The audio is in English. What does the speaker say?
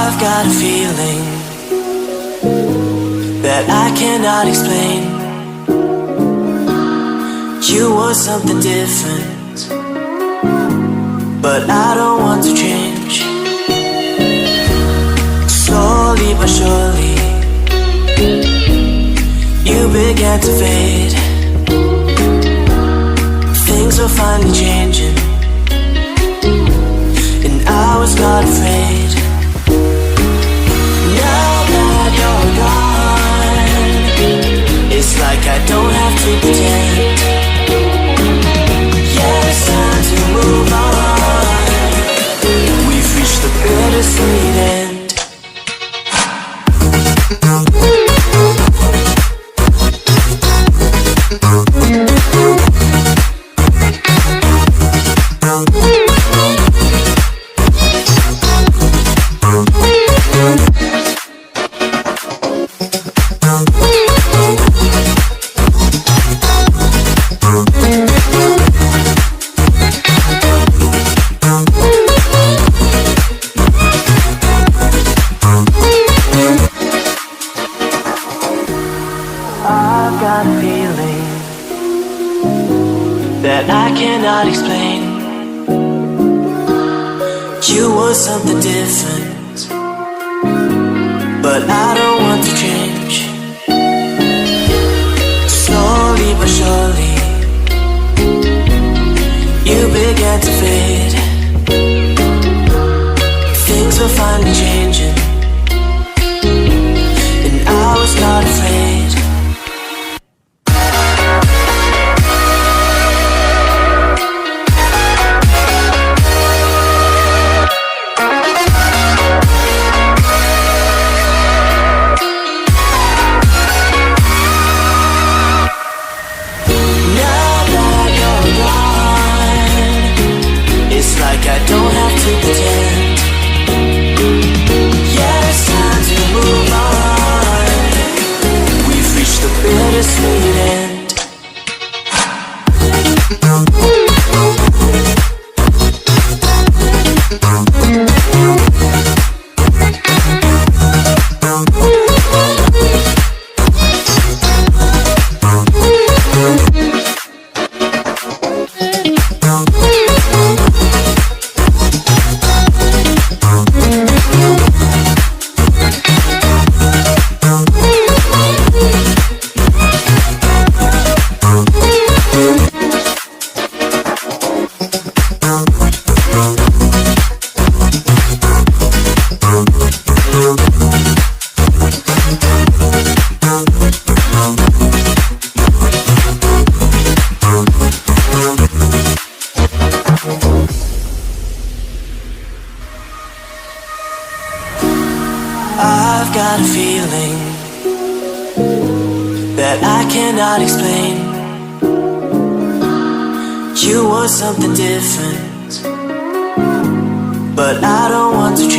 I've got a feeling that I cannot explain. You want something different, but I don't want to change. Slowly but surely, you began to fade. Things were finally changing, and I was not afraid. Now that you're gone, it's like I don't have to pretend. Yeah, it's time to move on. We've reached the bittersweet end. I've got a feeling that I cannot explain. You want something different, but I don't want to change. Slowly but surely, you began to fade. Things were finally changing, and I was not afraid. I don't have to pretend. Yeah, it's time to move on. We've reached the bittersweet end. I've got a feeling that I cannot explain. You want something different, but I don't want to change.